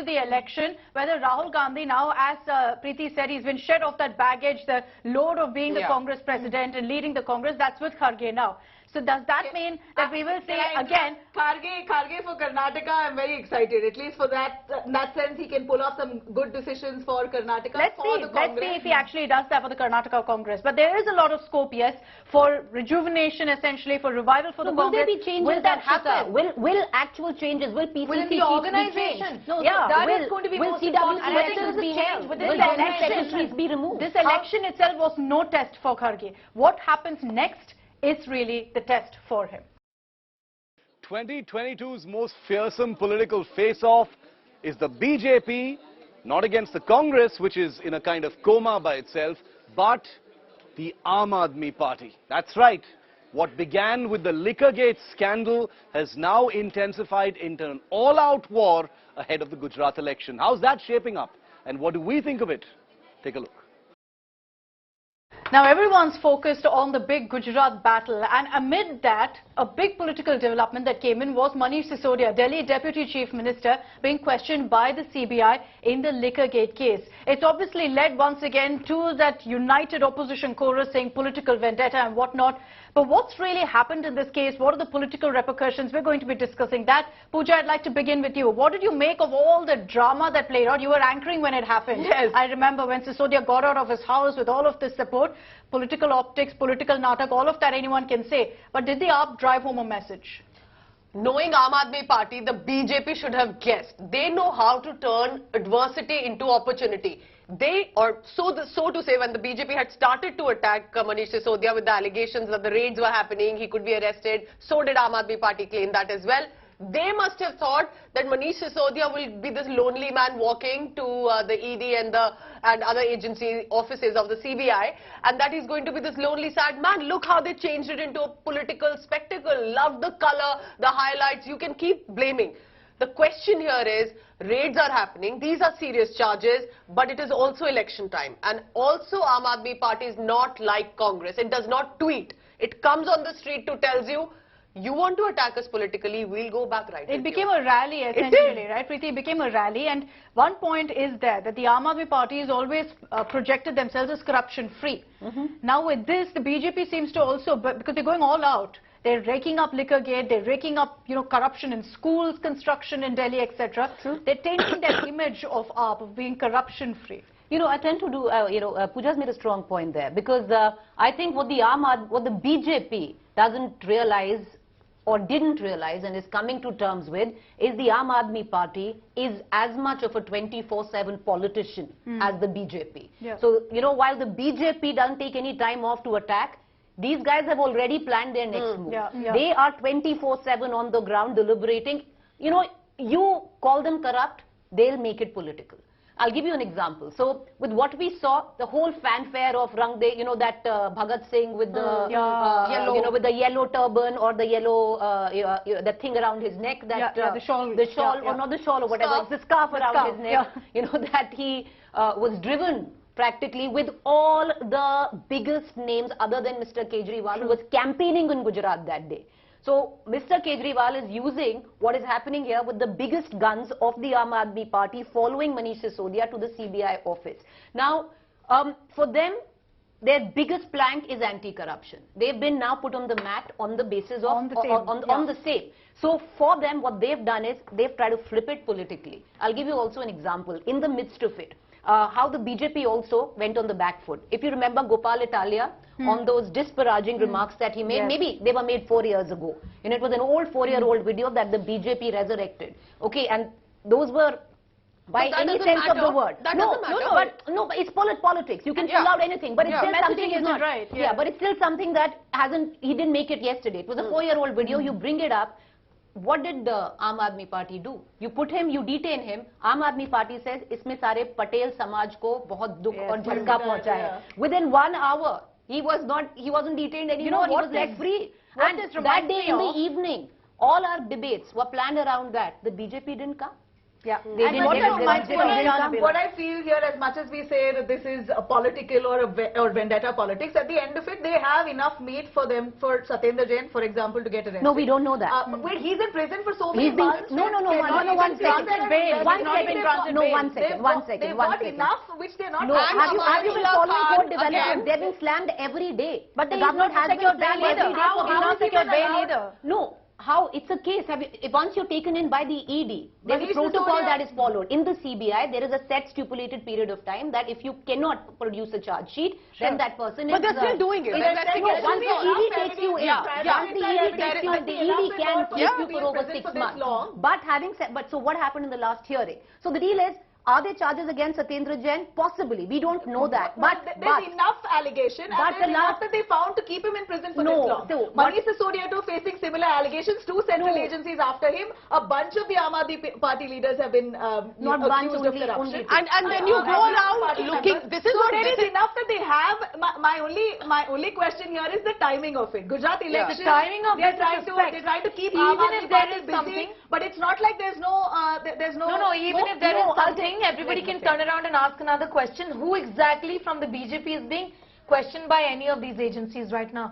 to the election, whether Rahul Gandhi now, as Preeti said, he's been shed off that baggage, the load of being the Congress president and leading the Congress, that's with Kharge now. So does that mean that we will say again... Kharge for Karnataka, I'm very excited. At least for that, in that sense, he can pull off some good decisions for Karnataka. Let's see if he actually does that for the Karnataka Congress. But there is a lot of scope, yes, for rejuvenation, essentially, for revival for the Congress. Will there be changes? Will that happen? Will actual changes? Will PCC will the organization? No, that is going to be will most important. And I think CWC be held? will Will secretaries be removed? This election itself was no test for Kharge. What happens next is really the test for him. 2022's most fearsome political face-off is the BJP, not against the Congress, which is in a kind of coma by itself, but the Aadmi Party. That's right. What began with the Liquorgate scandal has now intensified into an all-out war ahead of the Gujarat election. How's that shaping up? And what do we think of it? Take a look. Now everyone's focused on the big Gujarat battle, and amid that, a big political development that came in was Manish Sisodia, Delhi Deputy Chief Minister, being questioned by the CBI in the Liquorgate case. It's obviously led once again to that united opposition chorus saying political vendetta and whatnot. But what's really happened in this case? What are the political repercussions? We're going to be discussing that. Pooja, I'd like to begin with you. What did you make of all the drama that played out? You were anchoring when it happened. Yes. I remember when Sisodia got out of his house with all of this support, political optics, political natak, all of that anyone can say. But did the AAP drive home a message? Knowing Aam Aadmi Party, the BJP should have guessed. They know how to turn adversity into opportunity. So to say, when the BJP had started to attack Manish Sisodia with the allegations that the raids were happening, he could be arrested, so did Aam Aadmi Party claim that as well. They must have thought that Manish Sisodia will be this lonely man walking to the ED and other agency offices of the CBI, and that he's going to be this lonely, sad man. Look how they changed it into a political spectacle. Love the color, the highlights. You can keep blaming. The question here is, raids are happening. These are serious charges, but it is also election time. And also, Aam Aadmi Party is not like Congress. It does not tweet. It comes on the street to tell you, you want to attack us politically, we'll go back right. It became a rally essentially, right, Preeti? It became a rally, and one point is that the Aam Aadmi Party has always projected themselves as corruption-free. Now with this, the BJP seems to also, because they're going all out, they're raking up Liquorgate, they're raking up, corruption in schools, construction in Delhi, etc. They're tainting that image of AAP, of being corruption-free. I tend to do, Pooja's made a strong point there, because I think what the BJP doesn't realize or didn't realize and is coming to terms with is the Aam Aadmi Party is as much of a 24/7 politician as the BJP. Yeah. So, while the BJP doesn't take any time off to attack, these guys have already planned their next move. Yeah, yeah. They are 24/7 on the ground deliberating. You call them corrupt, they'll make it political. I'll give you an example. So, with what we saw, the whole fanfare of Rang De, that Bhagat Singh with the yellow, with the yellow turban or the yellow, that thing around his neck, that the shawl, or not the shawl or whatever, it's the scarf around his neck. That he was driven practically with all the biggest names other than Mr. Kejriwal, who was campaigning in Gujarat that day. So, Mr. Kejriwal is using what is happening here with the biggest guns of the Aam Aadmi Party following Manish Sisodia to the CBI office. Now, for them, their biggest plank is anti-corruption. They've been now put on the mat on the basis of on the same. So, for them, what they've done is they've tried to flip it politically. I'll give you also an example. In the midst of it, how the BJP also went on the back foot. If you remember Gopal Italia, on those disparaging remarks that he made, maybe they were made 4 years ago. It was an old 4-year-old video that the BJP resurrected. Okay, and those were, by any sense of the word. That doesn't matter. But it's politics. You can pull out anything, but it's still something is not right. Yeah, but it's still something that he didn't make it yesterday. It was a 4-year-old video. You bring it up. What did the Aam Aadmi Party do? You put him, you detain him. Aam Aadmi Party says, इसमें सारे पटेल समाज को बहुत दुख और झटका पहुंचा है. Within 1 hour, he wasn't detained anymore. He was let free. And that day in the evening, all our debates were planned around that. The BJP didn't come. Yeah. They And didn't what get are it. my They points didn't on come. the bill? What I feel here, as much as we say that this is a political or vendetta politics, at the end of it, they have enough meat for them, for Satyendra Jain, for example, to get arrested. No, we don't know that. Wait, he's in prison for so many He's been, months. no, one second. They've got enough which they're not. No, have you been following court development? again. They've been slammed every day. But the he's not government has been secured bail slammed either. every day. How for he's not people secured bail allowed- either? No. How? It's a case. Once you're taken in by the ED, there's a Manish protocol Sisodia- that is followed. In the CBI, there is a set stipulated period of time that if you cannot produce a charge sheet, then that person is... But they're still doing it. No, They're once the ED takes you in, Yeah, once the ED takes you in, the ED can keep you for over 6 this months. long. But having said, so what happened in the last hearing? So the deal is, are there charges against Satyendra Jain? Possibly. We don't know that. But there's enough allegation and but there's the enough last- that they found to keep him in prison for No, this long. so Manish Sisodia too facing similar allegations. 2 central No. agencies after him. A bunch of the Aam Aadmi Party leaders have been Not bunch, accused of only corruption. two. And then you go around looking, this is so what there this is is. enough that they have. My only question here is the timing of it. Gujarat election. The timing of they're this trying is to suspect. they're trying to keep Even Aam Aadmi if there Party is busy, something- but it's not like there's no No, even if there is no, something, everybody can turn around and ask another question. Who exactly from the BJP is being questioned by any of these agencies right now?